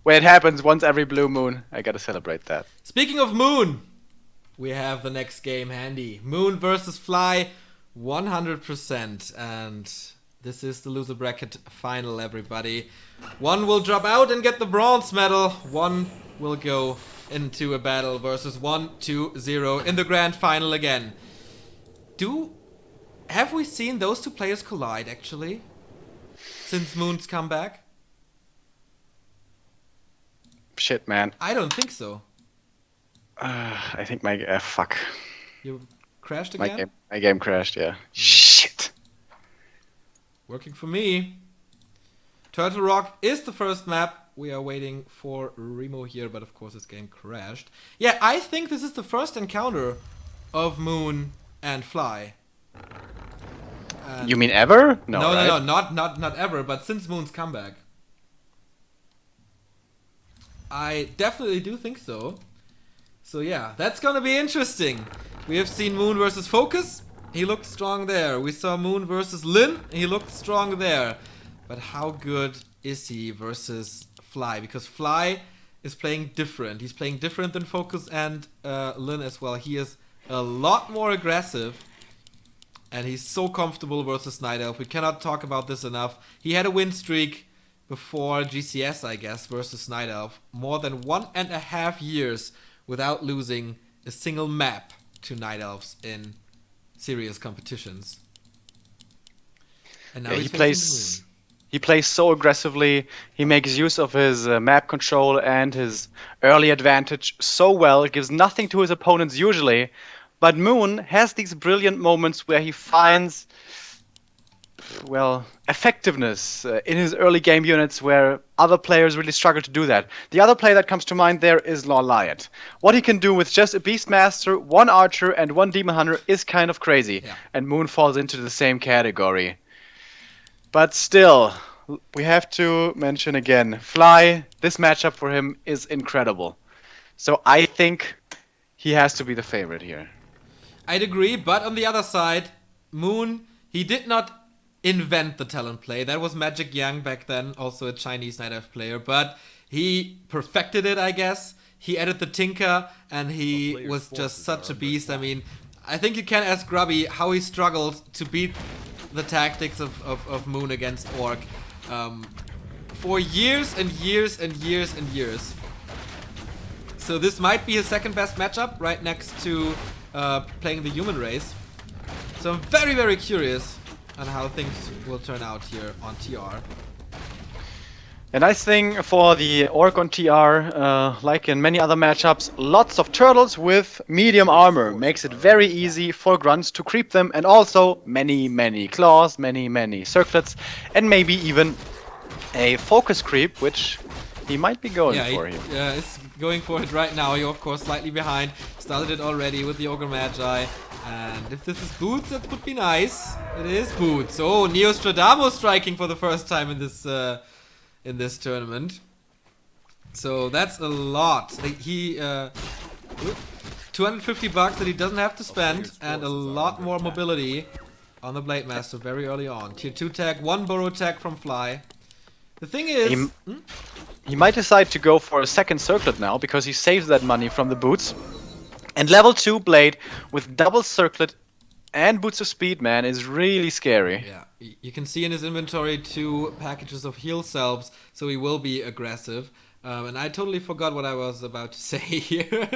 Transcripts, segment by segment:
When it happens once every blue moon, I gotta celebrate that. Speaking of Moon, we have the next game handy. Moon versus Fly, 100%. And this is the loser bracket final, everybody. One will drop out and get the bronze medal. One will go into a battle versus 1-2-0 in the grand final again. Have we seen those two players collide, actually? Since Moon's comeback? Shit, man. I don't think so. I think my... fuck. You crashed again? My game crashed, yeah. Shit. Working for me. Turtle Rock is the first map. We are waiting for Remo here, but of course his game crashed. Yeah, I think this is the first encounter of Moon and Fly. You mean ever? No, not ever, but since Moon's comeback. I definitely do think so. So yeah, that's gonna be interesting. We have seen Moon versus Focus. He looked strong there. We saw Moon versus Lin. He looked strong there. But how good is he versus Fly? Because Fly is playing different. He's playing different than Focus and Lin as well. He is a lot more aggressive. And he's so comfortable versus Night Elf. We cannot talk about this enough. He had a win streak before GCS, I guess, versus Night Elf. More than 1.5 years without losing a single map to Night Elves in serious competitions. And now he plays so aggressively. He makes use of his map control and his early advantage so well. It gives nothing to his opponents usually. But Moon has these brilliant moments where he finds, well, effectiveness in his early game units where other players really struggle to do that. The other player that comes to mind there is Lawliot. What he can do with just a Beastmaster, one Archer, and one Demon Hunter is kind of crazy. Yeah. And Moon falls into the same category. But still, we have to mention again, Fly, this matchup for him is incredible. So I think he has to be the favorite here. I'd agree, but on the other side, Moon, he did not invent the talent play. That was Magic Yang back then, also a Chinese Night Elf player, but he perfected it, I guess. He added the Tinker, and he was just such a beast. I mean, I think you can ask Grubby how he struggled to beat the tactics of Moon against Orc for years and years and years and years. So this might be his second best matchup, right next to playing the human race. So I'm very, very curious on how things will turn out here on TR. A nice thing for the Orc on TR, like in many other matchups, lots of turtles with medium armor. Makes it very easy for grunts to creep them, and also many claws, many circlets, and maybe even a focus creep, which he might be going for here. Yeah, it's going for it right now. You're of course slightly behind. Started it already with the Ogre Magi. And if this is Boots, that would be nice. It is Boots. Oh, Neostradamus striking for the first time in this tournament. So that's a lot. He $250 that he doesn't have to spend, and a lot more mobility on the Blade Master very early on. Tier 2 tag, 1 burrow tag from Fly. The thing is... He might decide to go for a second circlet now, because he saves that money from the boots. And level 2 Blade with double circlet and boots of speed, man, is really scary. Yeah, you can see in his inventory 2 packages of heal selves, so he will be aggressive. And I totally forgot what I was about to say here,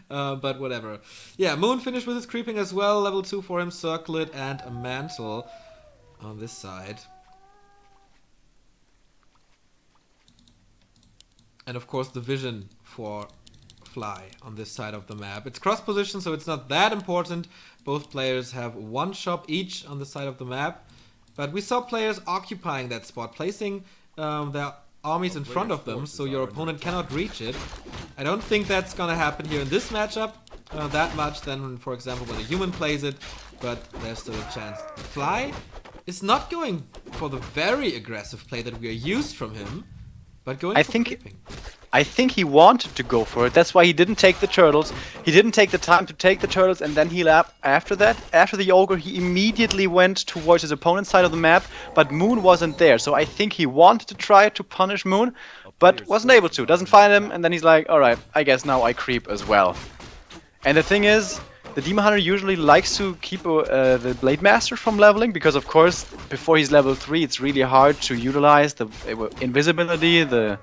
but whatever. Yeah, Moon finished with his creeping as well, level 2 for him, circlet and a mantle on this side. And of course the vision for Fly on this side of the map. It's cross position, so it's not that important. Both players have 1 shop each on the side of the map. But we saw players occupying that spot, placing their armies in front of them, so your opponent cannot reach it. I don't think that's gonna happen here in this matchup that much than, for example, when a human plays it, but there's still a chance. Fly is not going for the very aggressive play that we are used from him, but going for creeping. I think he wanted to go for it. That's why he didn't take the turtles. He didn't take the time to take the turtles, and then he left after that. After the ogre, he immediately went towards his opponent's side of the map, but Moon wasn't there. So I think he wanted to try to punish Moon, but wasn't able to. Doesn't find him, and then he's like, alright, I guess now I creep as well. And the thing is, the Demon Hunter usually likes to keep the Blade Master from leveling, because of course, before he's level 3, it's really hard to utilize the invisibility, the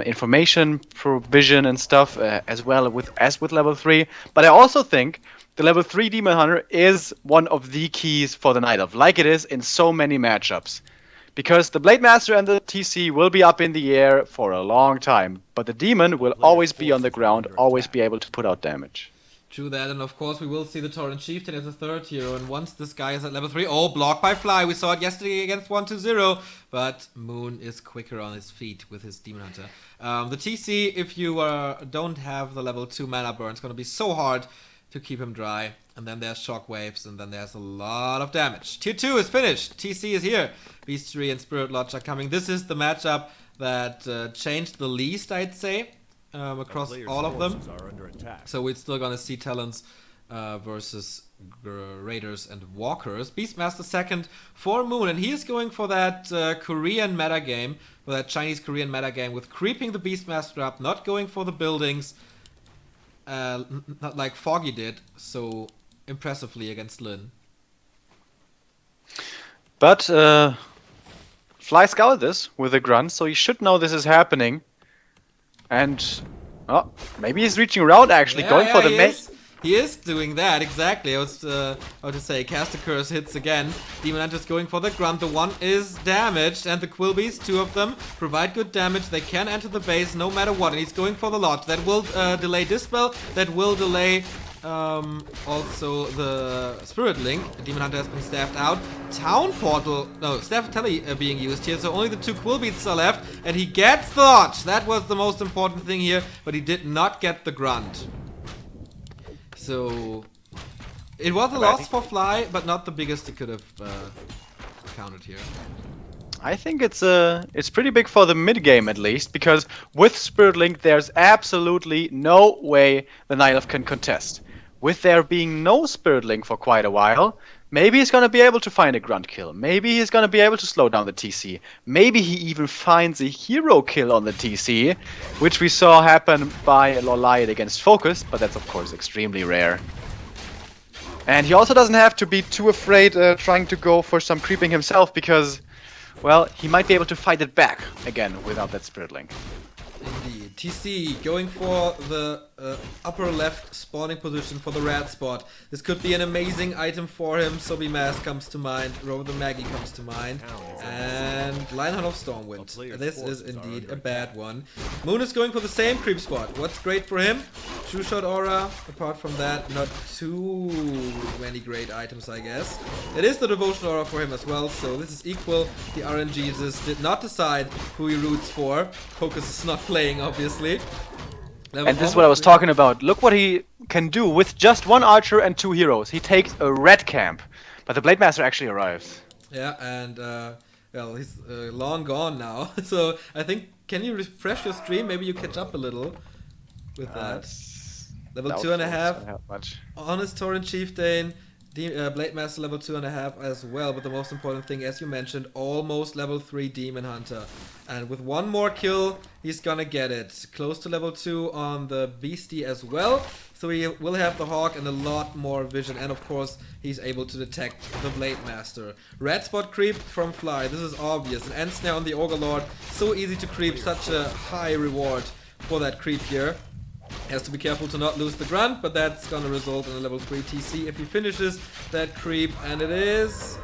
information provision and stuff, as well as with level 3. But I also think the level 3 Demon Hunter is one of the keys for the Night Elf, like it is in so many matchups. Because the Blade Master and the TC will be up in the air for a long time, but the Demon will always be on the ground, always be able to put out damage. True that, and of course we will see the Torrent Chieftain as a third hero, and once this guy is at level 3, oh, blocked by Fly, we saw it yesterday against 1-2-0, but Moon is quicker on his feet with his Demon Hunter. The TC, if you don't have the level 2 mana burn, it's going to be so hard to keep him dry. And then there's shockwaves, and then there's a lot of damage. Tier 2 is finished. TC is here. Beastry and Spirit Lodge are coming. This is the matchup that changed the least, I'd say, across all of them. So we're still gonna see Talons versus Raiders and Walkers. Beastmaster second for Moon, and he is going for that Korean metagame, for that Chinese-Korean metagame with creeping the Beastmaster up, not going for the buildings, not like Foggy did so impressively against Lin. But Fly scouted this with a grunt, so he should know this is happening. And oh, maybe he's reaching around actually, going for the main. He is doing that, exactly. I was how to say, Caster Curse hits again. Demon Hunter's going for the grunt. The one is damaged, and the Quilbies, 2 of them, provide good damage. They can enter the base no matter what, and he's going for the lot. That will delay Dispel, that will delay also the Spirit Link. The Demon Hunter has been staffed out. Town Portal, no, Staff Tele being used here, so only the 2 Quilbeats are left, and he gets the lot. That was the most important thing here, but he did not get the grunt. So it was a loss for Fly, but not the biggest he could have counted here. I think it's pretty big for the mid game at least, because with Spirit Link there's absolutely no way the Night Elf can contest. With there being no Spirit Link for quite a while, maybe he's gonna be able to find a grunt kill. Maybe he's gonna be able to slow down the TC. Maybe he even finds a hero kill on the TC, which we saw happen by Loliot against Focus, but that's of course extremely rare. And he also doesn't have to be too afraid trying to go for some creeping himself, because, well, he might be able to fight it back again without that Spirit Link. Indeed. TC going for the upper left spawning position for the rat spot. This could be an amazing item for him. Sobi Mask comes to mind, Rover the Maggie comes to mind, and Lionheart of Stormwind. This is indeed a bad one. Moon is going for the same creep spot. What's great for him? True Shot Aura. Apart from that, not too many great items, I guess. It is the Devotion Aura for him as well, so this is equal. The RNGesus did not decide who he roots for. Focus is not playing, obviously. And this is what I was talking about. Look what he can do with just 1 archer and 2 heroes. He takes a red camp, but the Blade Master actually arrives. Yeah, and well, he's long gone now. So I think, can you refresh your stream? Maybe you catch up a little with that. Level 2.5. Honest Torrent Chieftain. Blade Master level 2.5 as well, but the most important thing, as you mentioned, almost level 3 Demon Hunter. And with 1 more kill, he's gonna get it. Close to level 2 on the Beastie as well. So he will have the Hawk and a lot more vision, and of course, he's able to detect the Blade Master. Red Spot creep from Fly, this is obvious. An End Snare on the Ogre Lord, so easy to creep, such a high reward for that creep here. Has to be careful to not lose the grunt, but that's gonna result in a level 3 TC if he finishes that creep, and it is...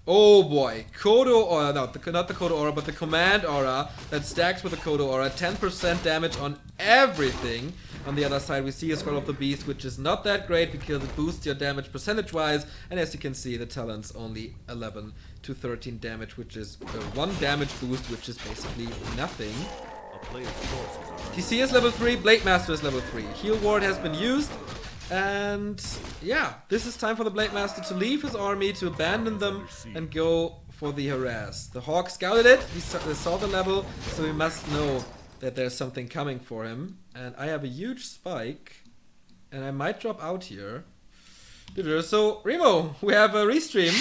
Oh boy, Kodo Aura, not the Kodo Aura, but the Command Aura that stacks with the Kodo Aura, 10% damage on everything. On the other side we see a Scroll of the Beast, which is not that great because it boosts your damage percentage-wise, and as you can see the talents only 11 to 13 damage, which is 1 damage boost, which is basically nothing. TC is level 3, Blade Master is level 3. Heal Ward has been used, and yeah, this is time for the Blade Master to leave his army, to abandon them, and go for the harass. The Hawk scouted it, he saw the level, so he must know that there's something coming for him. And I have a huge spike, and I might drop out here. So, Remo, we have a restream.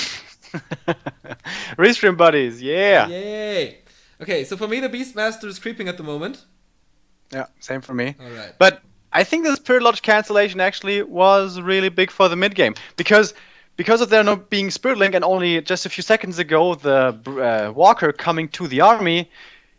Restream buddies, yeah! Yay! Okay, so for me, the Beastmaster is creeping at the moment. Yeah, same for me. All right. But I think the Spirit Lodge cancellation actually was really big for the mid game because of there not being Spirit Link and only just a few seconds ago the Walker coming to the army,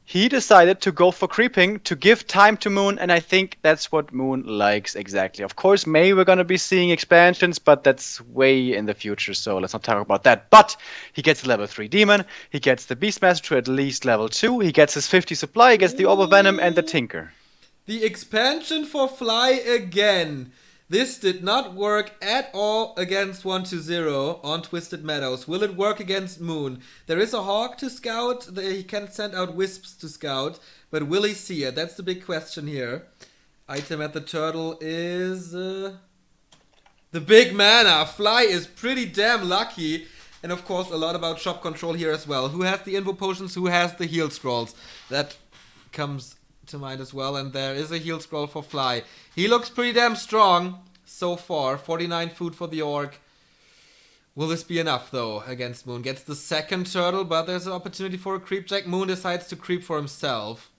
he decided to go for creeping to give time to Moon, and I think that's what Moon likes exactly. Of course, maybe we're gonna be seeing expansions, but that's way in the future, so let's not talk about that. But he gets the level 3 demon, he gets the Beastmaster to at least level 2, he gets his 50 supply, he gets the Orb of Venom and the Tinker. The expansion for Fly again. This did not work at all against 1-0 on Twisted Meadows. Will it work against Moon? There is a Hawk to scout. He can send out Wisps to scout. But will he see it? That's the big question here. Item at the turtle is... the big mana. Fly is pretty damn lucky. And of course a lot about shop control here as well. Who has the Invo Potions? Who has the heal scrolls? That comes to mind as well, and there is a heal scroll for Fly. He looks pretty damn strong so far. 49 food for the Orc. Will this be enough though against Moon? Gets the second turtle, but there's an opportunity for a creep check. Moon decides to creep for himself.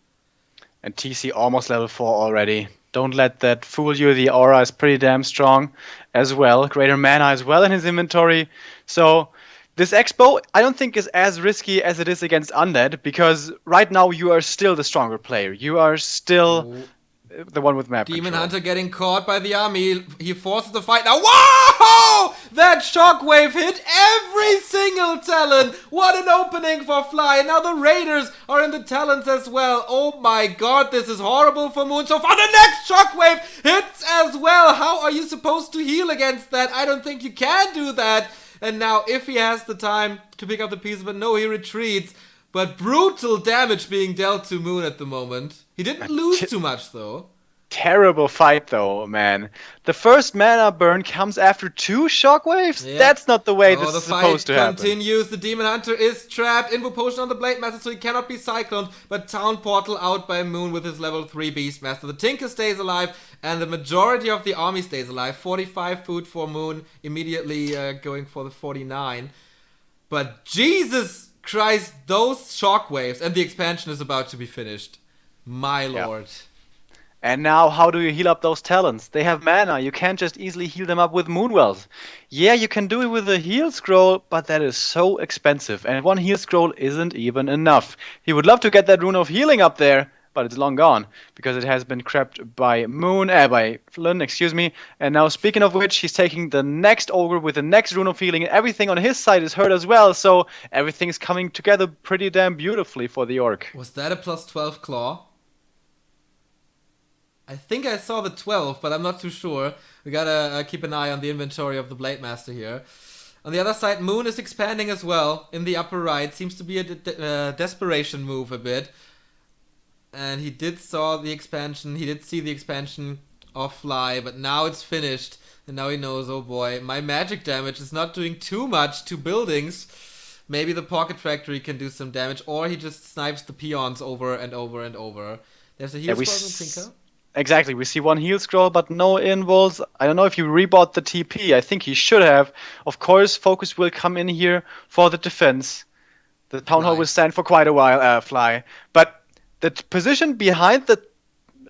And TC almost level 4 already. Don't let that fool you. The aura is pretty damn strong as well. Greater mana as well in his inventory. So this Expo, I don't think is as risky as it is against Undead, because right now you are still the stronger player. You are still the one with map Demon control. Hunter getting caught by the army. He forces the fight now. Whoa! That shockwave hit every single talon. What an opening for Fly. And now the Raiders are in the talons as well. Oh my god, this is horrible for Moon so far. The next shockwave hits as well. How are you supposed to heal against that? I don't think you can do that. And now if he has the time to pick up the pieces, but no, he retreats. But brutal damage being dealt to Moon at the moment. He didn't lose too much though. Terrible fight though, man. The first mana burn comes after 2 shockwaves? Yeah. That's not the way this is supposed to happen. The fight continues. The Demon Hunter is trapped. Invo Potion on the Blade Master, so he cannot be cycloned. But Town Portal out by Moon with his level 3 Beastmaster. The Tinker stays alive, and the majority of the army stays alive. 45 food for Moon, immediately going for the 49. But Jesus Christ, those shockwaves, and the expansion is about to be finished. My lord. Yeah. And now, how do you heal up those talents? They have mana. You can't just easily heal them up with Moonwells. Yeah, you can do it with a heal scroll, but that is so expensive. And one heal scroll isn't even enough. He would love to get that rune of healing up there, but it's long gone because it has been crept by by Flynn, excuse me. And now, speaking of which, he's taking the next ogre with the next rune of healing, and everything on his side is hurt as well. So everything's coming together pretty damn beautifully for the orc. Was that a plus 12 claw? I think I saw the 12, but I'm not too sure. We gotta keep an eye on the inventory of the Blade Master here. On the other side, Moon is expanding as well in the upper right. Seems to be a desperation move a bit. And he did see the expansion of Fly, but now it's finished. And now he knows, oh boy, my magic damage is not doing too much to buildings. Maybe the Pocket Factory can do some damage, or he just snipes the peons over and over and over. There's a heal scroll on Tinker. Exactly, we see one heal scroll, but no involves. I don't know if you rebought the TP. I think he should have. Of course, focus will come in here for the defense. The Town Hall will stand for quite a while, Fly. But the position behind the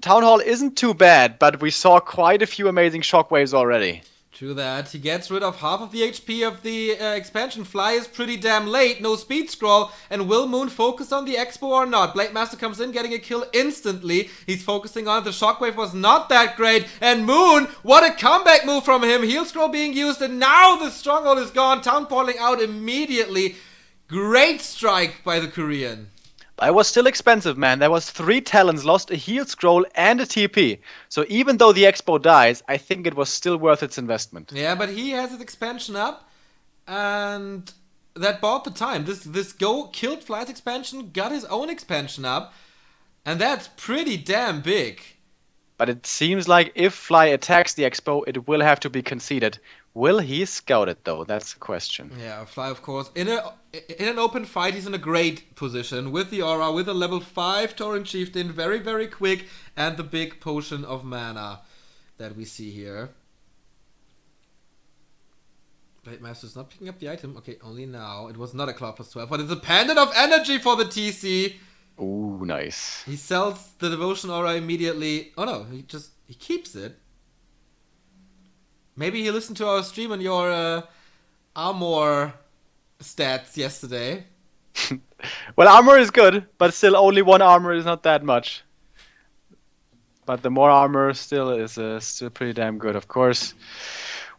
Town Hall isn't too bad, but we saw quite a few amazing shockwaves already. True that. He gets rid of half of the HP of the expansion. Fly is pretty damn late. No speed scroll. And will Moon focus on the Expo or not? Blade Master comes in, getting a kill instantly. He's focusing on it. The shockwave was not that great. And Moon, what a comeback move from him. Heal scroll being used, and now the stronghold is gone. Town portaling out immediately. Great strike by the Korean. But it was still expensive, man. There was 3 talents lost, a heal scroll, and a TP. So even though the Expo dies, I think it was still worth its investment. Yeah, but he has his expansion up, and that bought the time. This go killed Fly's expansion, got his own expansion up, and that's pretty damn big. But it seems like if Fly attacks the Expo, it will have to be conceded. Will he scout it, though? That's the question. Yeah, Fly, of course. In an open fight, he's in a great position with the aura, with a level 5 Tauren Chieftain, very, very quick, and the big potion of mana that we see here. Blade Master's not picking up the item. Okay, only now. It was not a Claw plus 12, but it's a Pendant of Energy for the TC. Ooh, nice. He sells the Devotion Aura immediately. Oh no, he keeps it. Maybe he listened to our stream on your armor stats yesterday. Well, armor is good, but still only one armor is not that much. But the more armor still is still pretty damn good, of course.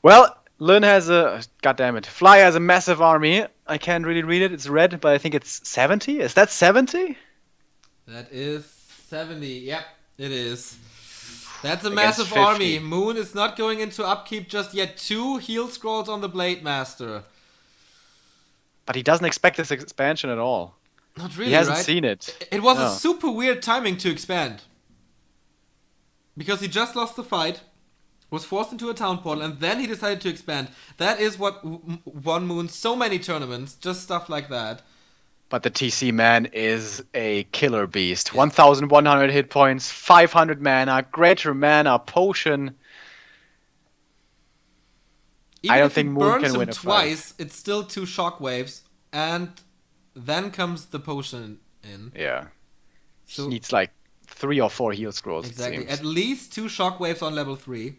Well, Lin has a... God damn it. Fly has a massive army. I can't really read it. It's red, but I think it's 70. Is that 70? That is 70. Yep, it is. That's a Against massive 50. army. Moon is not going into upkeep just yet. 2 heal scrolls on the Blade Master. But he doesn't expect this expansion at all. Not really, He hasn't right? seen it. It was No. a super weird timing to expand. Because he just lost the fight, was forced into a town portal, and then he decided to expand. That is what won Moon so many tournaments, just stuff like that. But the TC man is a killer beast. 1,100 hit points, 500 mana, greater mana, potion. Even I don't if he think Moon burns can him win a fight. twice, it's still 2 shockwaves, and then comes the potion in. Yeah. So He needs like 3 or 4 heal scrolls, exactly, it seems. at least 2 shockwaves on level 3.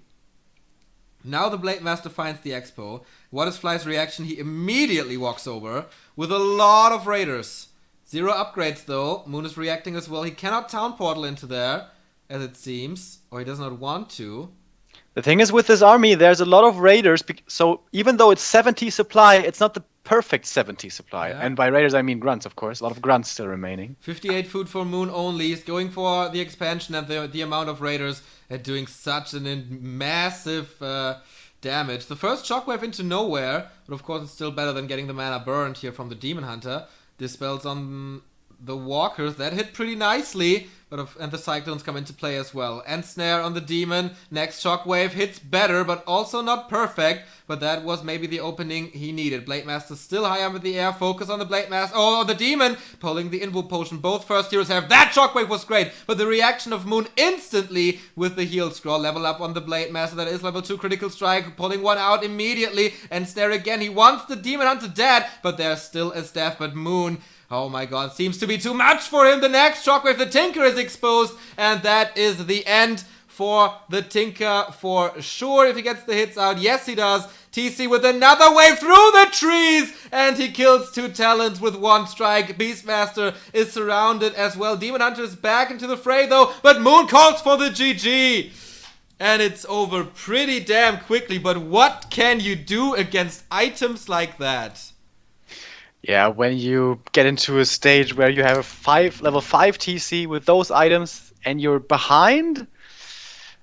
Now the Blade Master finds the Expo. What is Fly's reaction? He immediately walks over with a lot of raiders. 0 upgrades though. Moon is reacting as well. He cannot town portal into there, as it seems, or he does not want to. The thing is with this army, there's a lot of raiders, so even though it's 70 supply, it's not the perfect 70 supply. Yeah. And by raiders I mean grunts, of course. A lot of grunts still remaining. 58 food for Moon only. He's going for the expansion and the amount of raiders are doing such massive damage. The first shockwave into nowhere, but of course it's still better than getting the mana burned here from the Demon Hunter. Dispels on the walkers. That hit pretty nicely, and the cyclones come into play as well. And snare on the demon. Next shockwave hits better, but also not perfect. But that was maybe the opening he needed. Blade Master still high up in the air. Focus on the Blade Master. Oh, the demon pulling the invo potion. Both first heroes have. That shockwave was great, but the reaction of Moon instantly with the heal scroll. Level up on the Blade Master. That is level 2 critical strike. Pulling one out immediately. And snare again. He wants the demon hunter dead, but there's still a staff. But Moon, oh my god, seems to be too much for him. The next shockwave, the Tinker is exposed, and that is the end for the Tinker for sure. If he gets the hits out, yes he does. TC with another wave through the trees, and he kills 2 talents with 1 strike. Beastmaster is surrounded as well. Demon Hunter is back into the fray though, but Moon calls for the GG. And it's over pretty damn quickly, but what can you do against items like that? Yeah, when you get into a stage where you have a level 5 TC with those items and you're behind,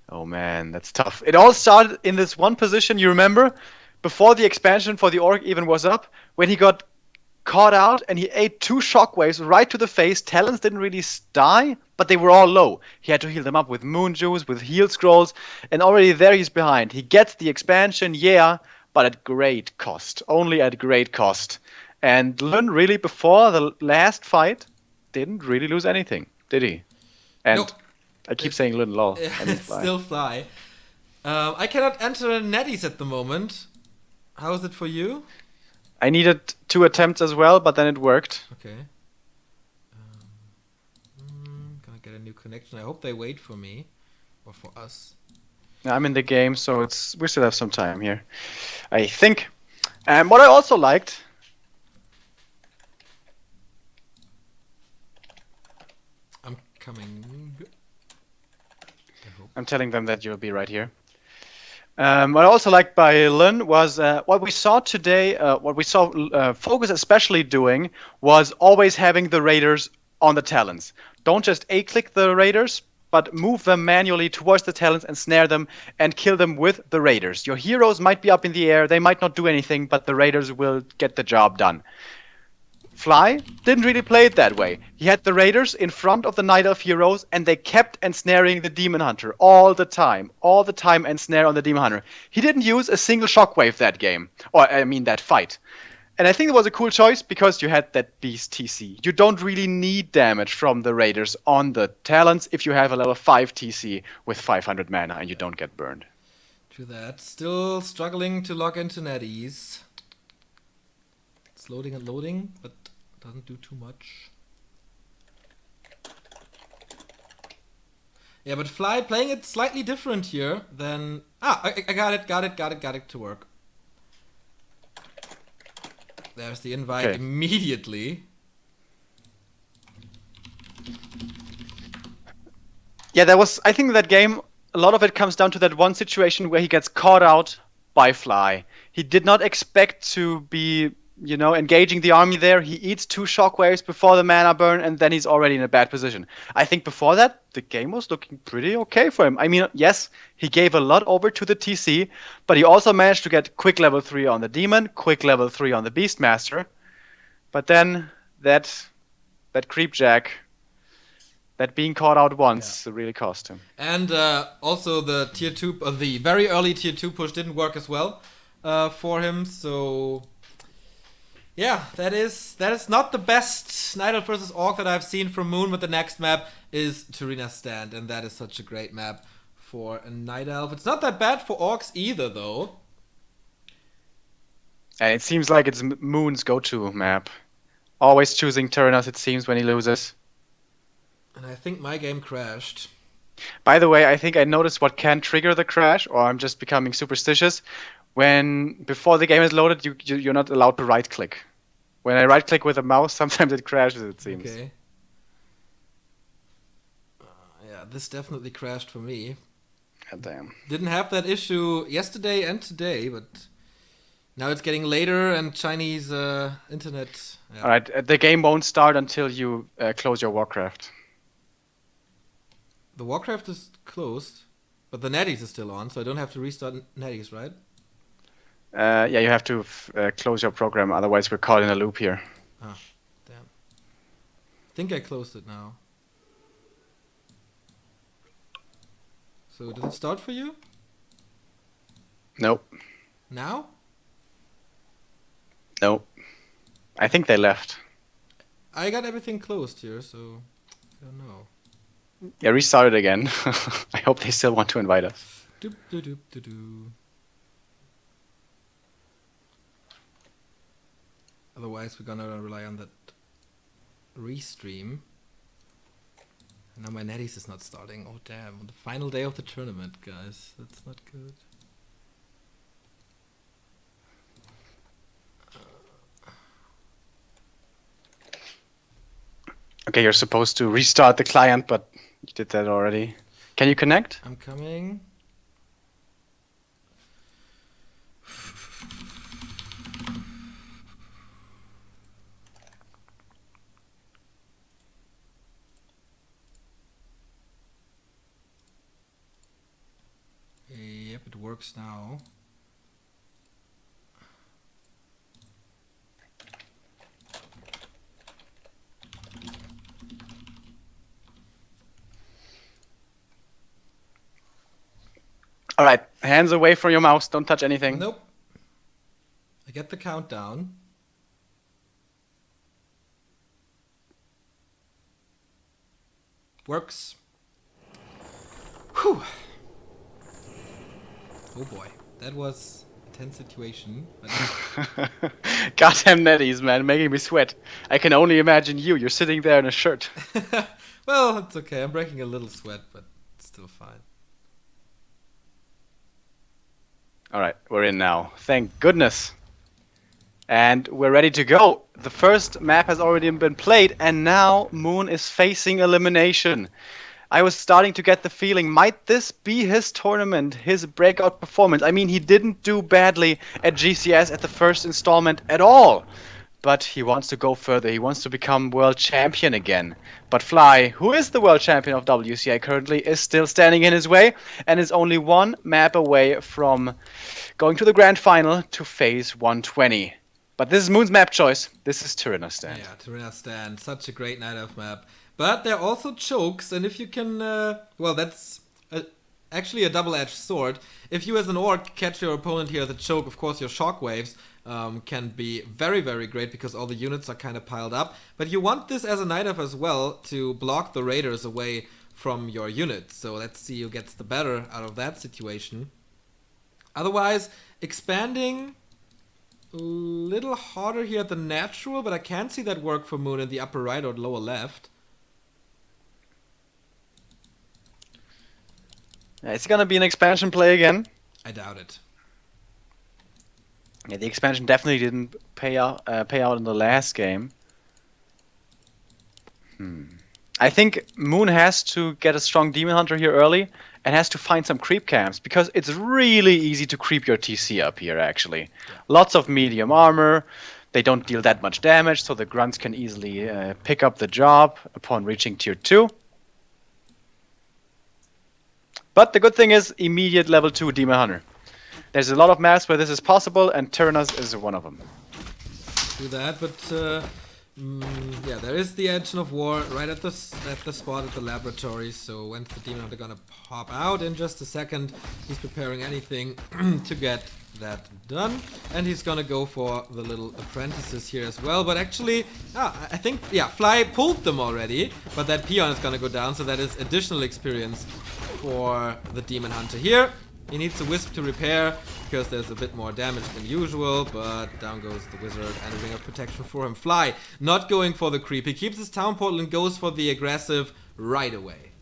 oh man, that's tough. It all started in this one position, you remember? Before the expansion for the Orc even was up, when he got caught out and he ate 2 shockwaves right to the face. Talons didn't really die, but they were all low. He had to heal them up with Moon Juice, with heal scrolls, and already there he's behind. He gets the expansion, yeah, but at great cost. Only at great cost. And Lun really, before the last fight, didn't really lose anything, did he? And Nope. I keep saying Lun, lol. I mean It's Fly. still Fly. I cannot enter Netties at the moment. How is it for you? I needed 2 attempts as well, but then it worked. Okay. Gonna get a new connection. I hope they wait for me. Or for us. I'm in the game, so we still have some time here, I think. And what I also liked... I'm coming. I hope. I'm telling them that you'll be right here. What I also liked by Lin was what we saw today, what we saw Focus especially doing was always having the raiders on the talons. Don't just A-click the raiders, but move them manually towards the talons and snare them and kill them with the raiders. Your heroes might be up in the air, they might not do anything, but the raiders will get the job done. Fly didn't really play it that way. He had the raiders in front of the Night Elf heroes, and they kept ensnaring the Demon Hunter all the time ensnare on the Demon Hunter. He didn't use a single shockwave that game, or I mean that fight. And I think it was a cool choice because you had that beast TC. You don't really need damage from the raiders on the talents if you have a level 5 TC with 500 mana and you don't get burned. To that. Still struggling to log into NetEase. It's loading and loading, but doesn't do too much. Yeah, but Fly playing it slightly different here than... I got it to work. There's the invite immediately. Yeah, I think that game, a lot of it comes down to that one situation where he gets caught out by Fly. He did not expect to be, engaging the army there. He eats 2 shockwaves before the mana burn, and then he's already in a bad position. I think before that, the game was looking pretty okay for him. I mean, yes, he gave a lot over to the TC, but he also managed to get quick level 3 on the Demon, quick level 3 on the Beastmaster. But then that Creepjack, that being caught out once really cost him. And also the tier 2, the very early tier 2 push didn't work as well for him. So yeah, that is not the best Night Elf versus Orc that I've seen from Moon. But the next map is Turina's Stand, and that is such a great map for a Night Elf. It's not that bad for Orcs either, though. And it seems like it's Moon's go-to map. Always choosing Turinas, it seems, when he loses. And I think my game crashed. By the way, I think I noticed what can trigger the crash, or I'm just becoming superstitious. When before the game is loaded, you're not allowed to right-click. When I right-click with a mouse, sometimes it crashes, it seems. Okay. Yeah, this definitely crashed for me. God damn. Didn't have that issue yesterday and today, but now it's getting later and Chinese internet. Yeah. Alright, the game won't start until you close your Warcraft. The Warcraft is closed, but the Netties is still on, so I don't have to restart Netties, right? Yeah, you have to close your program, otherwise we're caught in a loop here. Ah, damn. I think I closed it now. So did it start for you? Nope. Now? Nope. I think they left. I got everything closed here, so I don't know. Yeah, restart it again. I hope they still want to invite us. Doop, doop, doop, doop, doop. Otherwise, we're gonna rely on that restream. And now my Netties is not starting. Oh damn! On the final day of the tournament, guys, that's not good. Okay, you're supposed to restart the client, but you did that already. Can you connect? I'm coming. Yep, it works now. Alright, hands away from your mouse, don't touch anything. Nope. I get the countdown. Works. Whew. Oh boy, that was a tense situation. But Goddamn Netties, man, making me sweat. I can only imagine you're sitting there in a shirt. well, it's okay. I'm breaking a little sweat, but it's still fine. Alright, we're in now. Thank goodness. And we're ready to go. The first map has already been played, and now Moon is facing elimination. I was starting to get the feeling, might this be his tournament, his breakout performance? I mean, he didn't do badly at GCS at the first installment at all. But he wants to go further. He wants to become world champion again. But Fly, who is the world champion of WCA currently, is still standing in his way and is only one map away from going to the grand final to phase 120. But this is Moon's map choice. This is Turina's Stand. Yeah, Turina's Stand. Such a great Night Elf map. But there are also chokes, and if you can... well, that's actually a double-edged sword. If you as an orc catch your opponent here as a choke, of course your shockwaves can be very, very great because all the units are kind of piled up. But you want this as a Night Elf as well to block the raiders away from your units. So let's see who gets the better out of that situation. Otherwise, expanding a little harder here at the natural, but I can see that work for Moon in the upper right or lower left. It's gonna be an expansion play again. I doubt it. Yeah, the expansion definitely didn't pay out in the last game. I think Moon has to get a strong Demon Hunter here early and has to find some creep camps because it's really easy to creep your TC up here actually. Lots of medium armor. They don't deal that much damage, so the grunts can easily pick up the job upon reaching tier 2. But the good thing is immediate level 2 Demon Hunter. There's a lot of maps where this is possible, and Tyrannos is one of them. Do that, but yeah, there is the Engine of War right at the spot at the laboratory. So when's the Demon Hunter gonna pop out? In just a second, he's preparing anything to get that done, and he's gonna go for the little apprentices here as well. But actually, I think Fly pulled them already, but that peon is gonna go down, so that is additional experience for the Demon Hunter here. He needs a Wisp to repair because there's a bit more damage than usual, but down goes the Wizard and a Ring of Protection for him. Fly not going for the creep. He keeps his Town Portal and goes for the aggressive right away.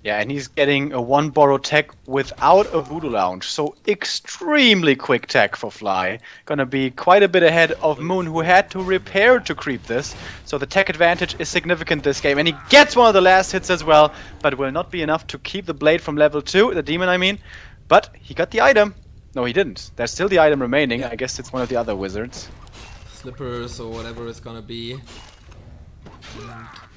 Yeah, and he's getting a 1 borrow tech without a Voodoo Lounge, so extremely quick tech for Fly. Gonna be quite a bit ahead of Moon, who had to repair to creep this, so the tech advantage is significant this game. And he gets one of the last hits as well, but will not be enough to keep the Blade from level 2, the Demon I mean. But he got the item. No, he didn't. There's still the item remaining. I guess it's one of the other wizards. Slippers or whatever it's gonna be.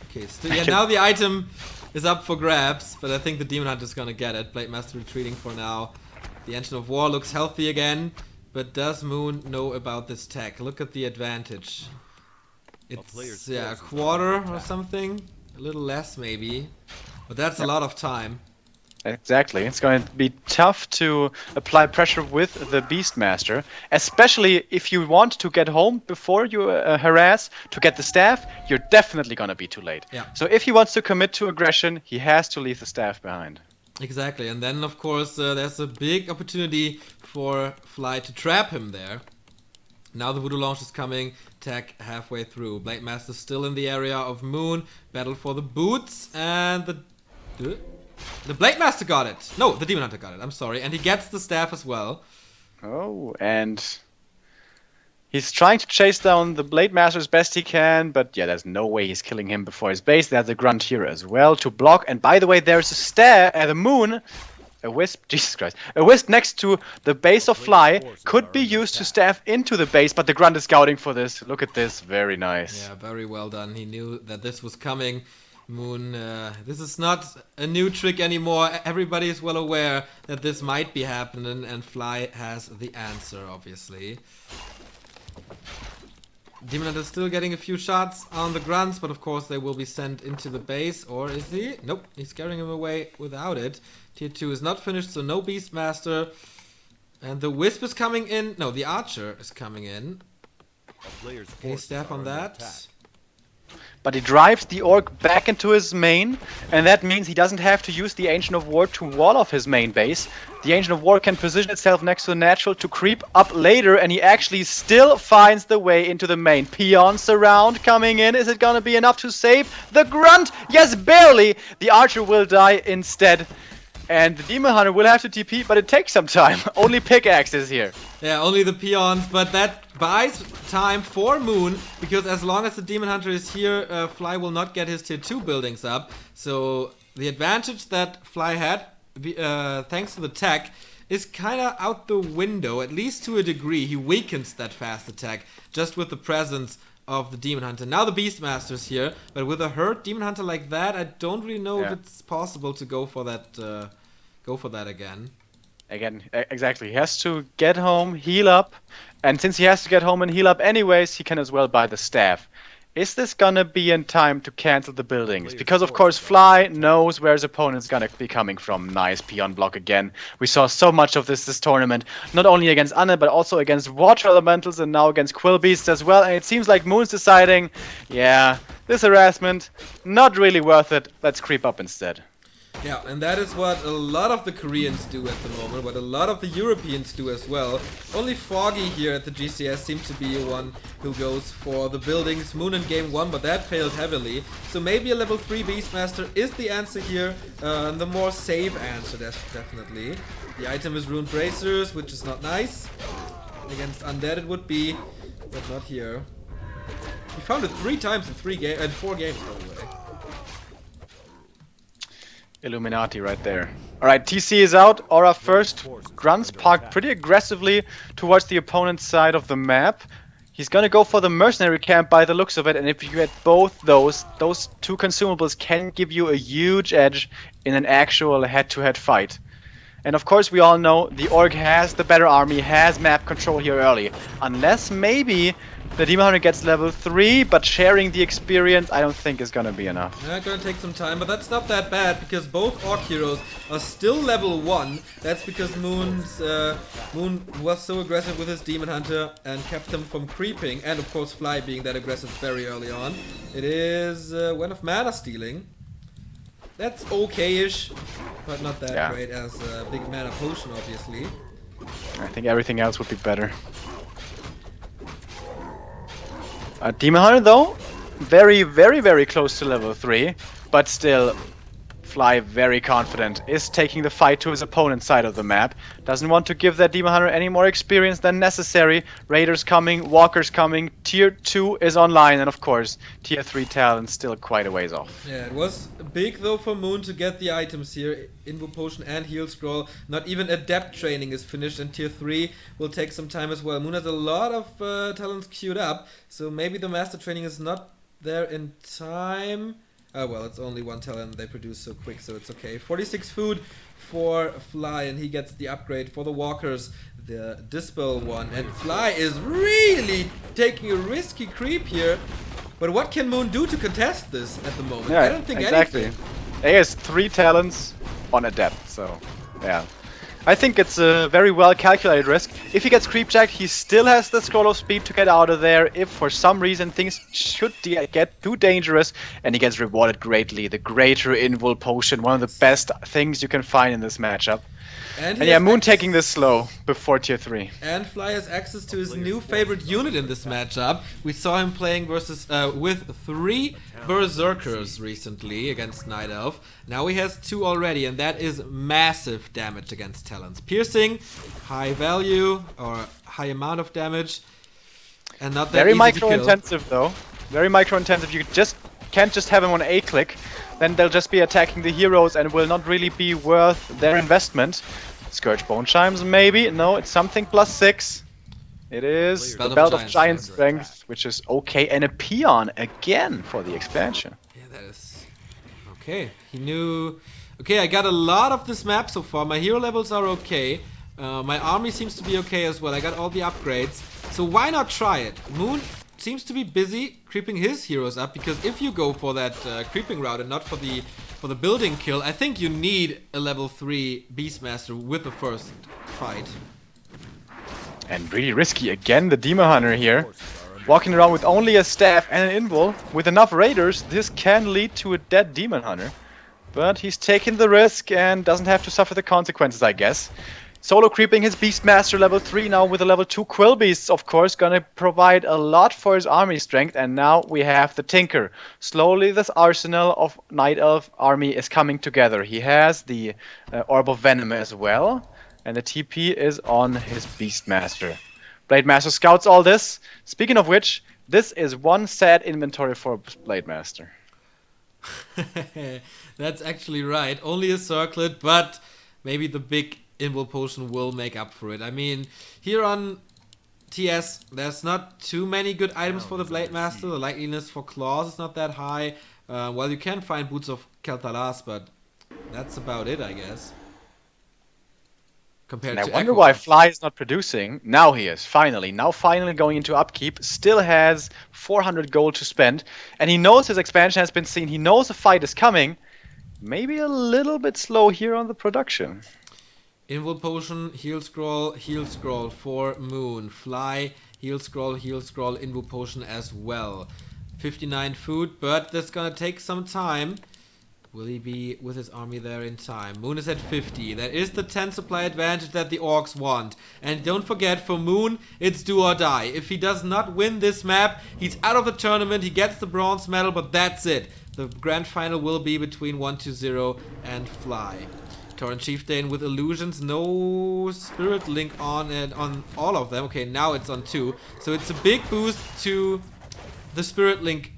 Okay, now the item is up for grabs, but I think the Demon Hunter is gonna get it. Blade Master retreating for now. The Engine of War looks healthy again, but does Moon know about this tech? Look at the advantage. It's a quarter or something, a little less maybe, but that's a lot of time. Exactly. It's going to be tough to apply pressure with the Beastmaster, especially if you want to get home before you harass to get the staff. You're definitely going to be too late. Yeah. So if he wants to commit to aggression, he has to leave the staff behind. Exactly. And then, of course, there's a big opportunity for Fly to trap him there. Now the Voodoo Launch is coming, tech halfway through. Blade Master still in the area of Moon, battle for the boots, and the Blade Master got it! No, the Demon Hunter got it, I'm sorry. And he gets the staff as well. Oh, and he's trying to chase down the Blade Master as best he can, but yeah, there's no way he's killing him before his base. There's a Grunt here as well to block. And by the way, there's a stare at the Moon. A Wisp, Jesus Christ. A Wisp next to the base of Fly could be used to staff into the base, but the Grunt is scouting for this. Look at this, very nice. Yeah, very well done. He knew that this was coming. Moon, this is not a new trick anymore. Everybody is well aware that this might be happening, and Fly has the answer, obviously. Demon Hunter is still getting a few shots on the grunts, but of course they will be sent into the base. Or is he? Nope, he's carrying him away without it. Tier 2 is not finished, so no Beastmaster. And the Wisp is coming in. No, the Archer is coming in. Okay, staff on that. But he drives the Orc back into his main, and that means he doesn't have to use the Ancient of War to wall off his main base. The Ancient of War can position itself next to the Natural to creep up later, and he actually still finds the way into the main. Peon surround coming in. Is it gonna be enough to save the Grunt? Yes, barely! The Archer will die instead. And the Demon Hunter will have to TP, but it takes some time. Only pickaxes here. Yeah, only the peons, but that buys time for Moon, because as long as the Demon Hunter is here, Fly will not get his tier 2 buildings up. So the advantage that Fly had, thanks to the tech, is kind of out the window, at least to a degree. He weakens that fast attack just with the presence of the Demon Hunter. Now the Beastmaster's here, but with a hurt Demon Hunter like that, I don't really know if it's possible to go for that again. Exactly. He has to get home, heal up, and since he has to get home and heal up anyways, he can as well buy the staff. Is this gonna be in time to cancel the buildings? Because of course Fly knows where his opponent's gonna be coming from. Nice peon block again. We saw so much of this tournament, not only against Anne, but also against Water Elementals and now against Quill Beasts as well. And it seems like Moon's deciding, yeah, this harassment, not really worth it. Let's creep up instead. Yeah, and that is what a lot of the Koreans do at the moment, what a lot of the Europeans do as well. Only Foggy here at the GCS seems to be one who goes for the buildings. Moon in game 1, but that failed heavily. So maybe a level 3 Beastmaster is the answer here, the more safe answer, definitely. The item is Rune Bracers, which is not nice. Against Undead it would be, but not here. He found it 3 times in 4 games, by the way. Illuminati right there. Alright, TC is out. Aura first. Grunts parked pretty aggressively towards the opponent's side of the map. He's gonna go for the mercenary camp by the looks of it, and if you get both those two consumables can give you a huge edge in an actual head-to-head fight. And of course we all know the Orc has the better army, has map control here early. Unless maybe the Demon Hunter gets level 3, but sharing the experience I don't think is gonna be enough. Yeah, gonna take some time, but that's not that bad because both Orc heroes are still level 1. That's because Moon was so aggressive with his Demon Hunter and kept them from creeping, and of course Fly being that aggressive very early on. It is one of mana stealing. That's okay-ish, but not that great as a big mana potion, obviously. I think everything else would be better. Demon Hunter though, very close to level 3, but still Fly very confident, is taking the fight to his opponent's side of the map, doesn't want to give that Demon Hunter any more experience than necessary. Raiders coming, Walkers coming, tier 2 is online, and of course tier 3 talent still quite a ways off. Yeah, it was big though for Moon to get the items here, Invo Potion and Heal Scroll. Not even Adept training is finished, and tier 3 will take some time as well. Moon has a lot of talents queued up, so maybe the Master training is not there in time. Oh well, it's only 1 talent they produce so quick, so it's okay. 46 food for Fly, and he gets the upgrade for the Walkers, the Dispel one. And Fly is really taking a risky creep here. But what can Moon do to contest this at the moment? Yeah, I don't think exactly. anything. He has 3 talents on Adept, so yeah. I think it's a very well calculated risk. If he gets creepjacked, he still has the scroll of speed to get out of there. If for some reason things should get too dangerous, and he gets rewarded greatly. The greater invul potion, one of the best things you can find in this matchup. And yeah, Moon taking this slow before tier 3. And Fly has access to his new favorite unit in this matchup. We saw him playing versus with 3 Berserkers recently against Night Elf. Now he has 2 already, and that is massive damage against Talons. Piercing, high value, or high amount of damage, and not that very easy micro-intensive though. Very micro-intensive. You can't just have him on A click. Then they'll just be attacking the heroes and will not really be worth their investment. Scourge Bone Chimes maybe? No, it's something +6. It is the Belt of Giant Strength, which is okay, and a Peon again for the expansion. Yeah, that is okay. He knew. Okay, I got a lot of this map so far. My hero levels are okay. My army seems to be okay as well. I got all the upgrades. So why not try it? Moon seems to be busy creeping his heroes up, because if you go for that creeping route and not for the building kill, I think you need a level 3 Beastmaster with the first fight. And really risky again, the Demon Hunter here. Walking around with only a staff and an invul. With enough raiders, this can lead to a dead Demon Hunter. But he's taking the risk and doesn't have to suffer the consequences, I guess. Solo creeping his Beastmaster level 3 now with a level 2 Quill Beasts, of course, gonna provide a lot for his army strength. And now we have the Tinker. Slowly this arsenal of Night Elf army is coming together. He has the Orb of Venom as well. And the TP is on his Beastmaster. Blade Master scouts all this. Speaking of which, this is one sad inventory for Blade Master. That's actually right. Only a circlet, but maybe the big Invul Potion will make up for it. I mean, here on TS, there's not too many good items for the Blade Master. The likeliness for claws is not that high. Well, you can find Boots of Kel'Thalas, but that's about it, I guess. And I wonder why Fly is not producing. Now he is, finally. Now finally going into upkeep. Still has 400 gold to spend. And he knows his expansion has been seen. He knows a fight is coming. Maybe a little bit slow here on the production. Invul Potion, Heal Scroll for Moon. Fly, Heal Scroll, Invul Potion as well. 59 food, but that's gonna take some time. Will he be with his army there in time? Moon is at 50. That is the 10 supply advantage that the Orcs want. And don't forget, for Moon, it's do or die. If he does not win this map, he's out of the tournament. He gets the bronze medal, but that's it. The grand final will be between 120 and Fly. Tauren Chieftain with illusions, no Spirit Link on all of them. Okay, now it's on 2. So it's a big boost to the Spirit Link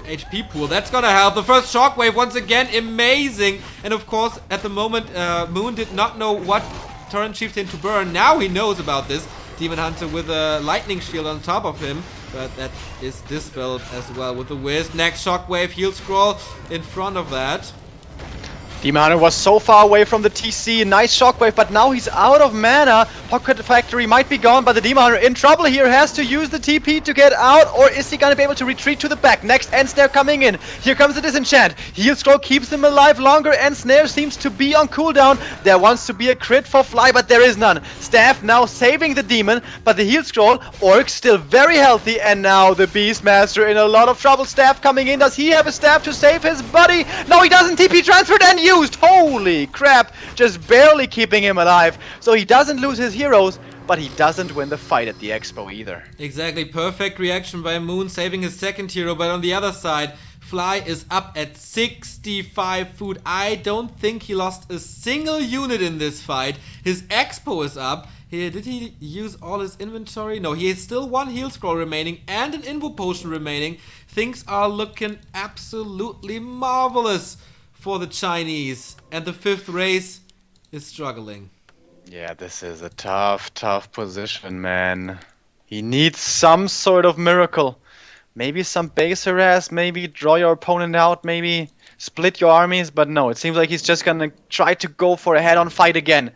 HP pool. That's gonna help. The first shockwave once again, amazing. And of course, at the moment, Moon did not know what Tauren Chieftain to burn. Now he knows about this. Demon Hunter with a lightning shield on top of him, but that is dispelled as well with the Wisp. Next shockwave, heal scroll in front of that. Demon Hunter was so far away from the TC, nice shockwave, but now he's out of mana. Pocket Factory might be gone, but the Demon Hunter in trouble here, has to use the TP to get out, or is he gonna be able to retreat to the back? Next End Snare coming in, here comes the Disenchant. Heal Scroll keeps him alive longer, End Snare seems to be on cooldown. There wants to be a crit for Fly, but there is none. Staff now saving the Demon, but the Heal Scroll, Orc still very healthy, and now the Beastmaster in a lot of trouble. Staff coming in, does he have a staff to save his buddy? No, he doesn't. TP transferred and used. Holy crap, just barely keeping him alive. So he doesn't lose his heroes, but he doesn't win the fight at the expo either. Exactly, perfect reaction by Moon, saving his second hero, but on the other side, Fly is up at 65 food. I don't think he lost a single unit in this fight. His expo is up. Did he use all his inventory? No, he has still one heal scroll remaining and an invo potion remaining. Things are looking absolutely marvelous for the Chinese, and the 5th race is struggling. Yeah, this is a tough position, man. He needs some sort of miracle. Maybe some base harass, maybe draw your opponent out, maybe split your armies, but no, it seems like he's just gonna try to go for a head-on fight again.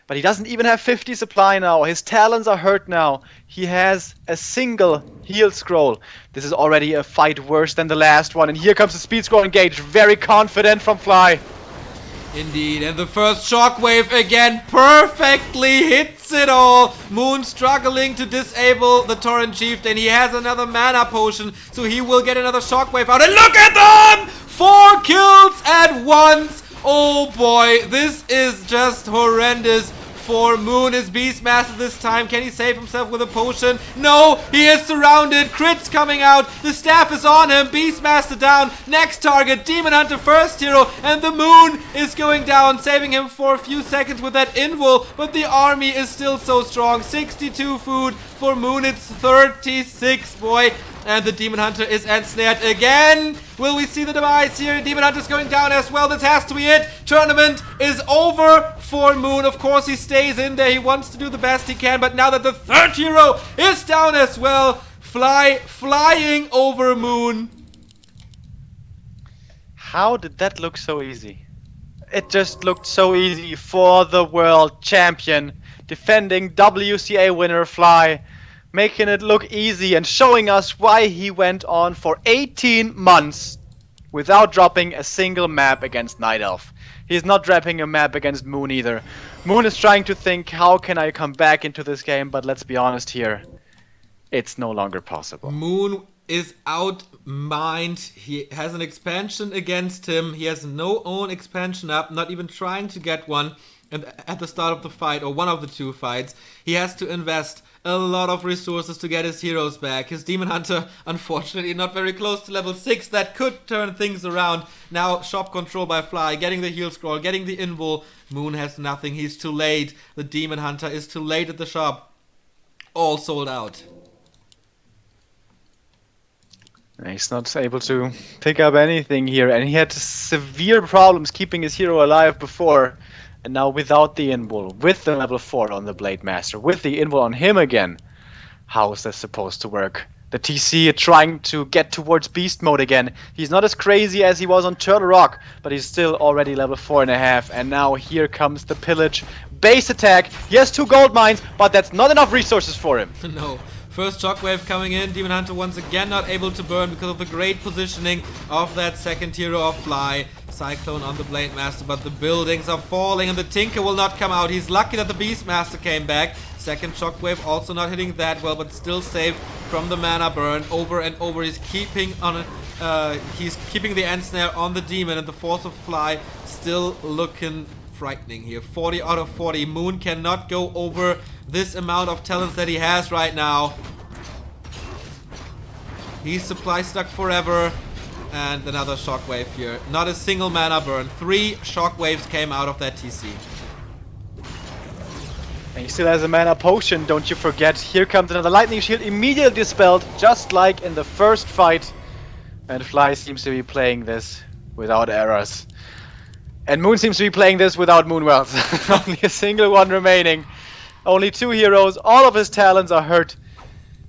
But he doesn't even have 50 supply now. His talons are hurt now. He has a single heal scroll. This is already a fight worse than the last one. And here comes the speed scroll engage. Very confident from Fly. Indeed, and the first shockwave again perfectly hits it all. Moon struggling to disable the Tauren Chieftain. He has another mana potion, so he will get another shockwave out. And look at them! 4 kills at once! Oh boy, this is just horrendous for Moon. Is Beastmaster this time? Can he save himself with a potion? No, he is surrounded. Crits coming out. The staff is on him. Beastmaster down. Next target, Demon Hunter first hero, and the Moon is going down, saving him for a few seconds with that invul, but the army is still so strong. 62 food for Moon. It's 36, boy. And the Demon Hunter is ensnared again. Will we see the demise here? Demon Hunter's going down as well. This has to be it. Tournament is over for Moon. Of course, he stays in there. He wants to do the best he can. But now that the 3rd hero is down as well, Fly flying over Moon. How did that look so easy? It just looked so easy for the world champion. Defending WCA winner Fly. Making it look easy and showing us why he went on for 18 months without dropping a single map against Night Elf. He's not dropping a map against Moon either. Moon is trying to think, how can I come back into this game? But let's be honest here, it's no longer possible. Moon is outmined. He has an expansion against him. He has no own expansion up, not even trying to get one. And at the start of the fight, or one of the 2 fights, he has to invest a lot of resources to get his heroes back. His Demon Hunter, unfortunately, not very close to level 6. That could turn things around. Now, shop control by Fly, getting the heal scroll, getting the invul. Moon has nothing. He's too late. The Demon Hunter is too late at the shop. All sold out. He's not able to pick up anything here, and he had severe problems keeping his hero alive before. And now without the invul, with the level 4 on the Blade Master, with the invul on him again, how is this supposed to work? The TC trying to get towards beast mode again. He's not as crazy as he was on Turtle Rock, but he's still already level 4.5. And now here comes the pillage. Base attack. He has 2 gold mines, but that's not enough resources for him. No. First shockwave coming in. Demon Hunter once again not able to burn because of the great positioning of that 2nd hero of Fly. Cyclone on the Blade Master, but the buildings are falling and the Tinker will not come out. He's lucky that the Beastmaster came back. 2nd shockwave also not hitting that well, but still safe from the mana burn. Over and over, he's keeping on He's keeping the end snare on the demon, and the Force of Fly still looking frightening here. 40 out of 40. Moon cannot go over this amount of talents that he has right now. He's supply stuck forever. And another shockwave here. Not a single mana burn. 3 shockwaves came out of that TC. And he still has a mana potion, don't you forget. Here comes another lightning shield, immediately dispelled, just like in the first fight. And Fly seems to be playing this without errors. And Moon seems to be playing this without Moonwells. Only a single one remaining. Only 2 heroes, all of his talents are hurt.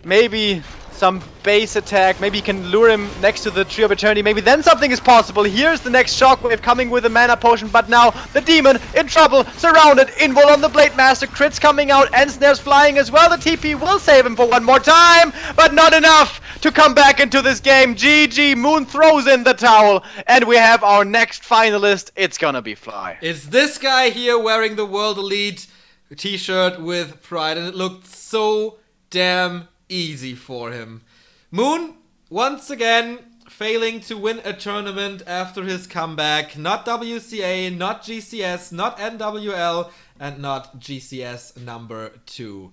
Maybe some base attack, maybe you can lure him next to the Tree of Eternity, maybe then something is possible. Here's the next shockwave coming with a mana potion, but now the demon in trouble, surrounded, invul on the Blade Master, crits coming out, end snares flying as well. The TP will save him for one more time, but not enough to come back into this game. GG, Moon throws in the towel, and we have our next finalist. It's gonna be Fly. It's this guy here wearing the World Elite t-shirt with pride, and it looked so damn easy for him. Moon, once again, failing to win a tournament after his comeback. Not WCA, not GCS, not NWL, and not GCS number 2.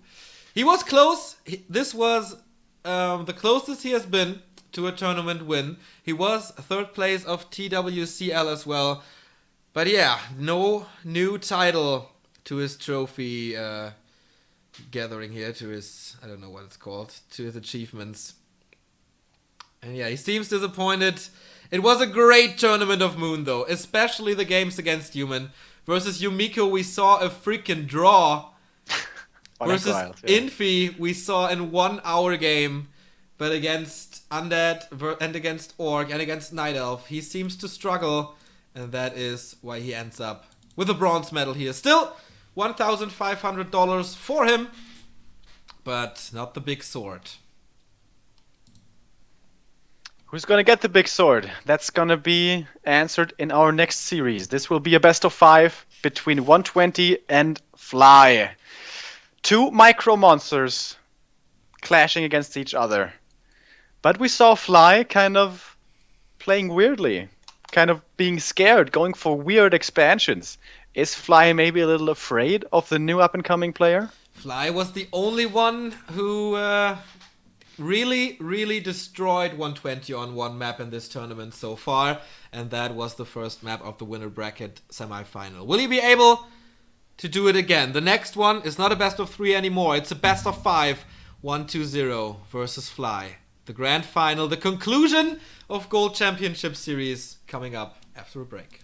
He was close. This was the closest he has been to a tournament win. He was 3rd place of TWCL as well. But yeah, no new title to his trophy gathering here, to his, I don't know what it's called, to his achievements. And yeah, he seems disappointed. It was a great tournament of Moon though, especially the games against Human. Versus Yumiko we saw a freaking draw. Versus Infi we saw in 1 hour game. But against Undead and against Orc and against Night Elf, he seems to struggle. And that is why he ends up with a bronze medal here. Still, $1,500 for him, but not the big sword. Who's gonna get the big sword? That's gonna be answered in our next series. This will be a best of 5 between 120 and Fly. 2 micro monsters clashing against each other. But we saw Fly kind of playing weirdly, kind of being scared, going for weird expansions. Is Fly maybe a little afraid of the new up-and-coming player? Fly was the only one who really destroyed 120 on one map in this tournament so far. And that was the first map of the winner bracket semi-final. Will he be able to do it again? The next one is not a best of 3 anymore. It's a best of 5. 1-2-0 versus Fly. The grand final, the conclusion of Gold Championship Series coming up after a break.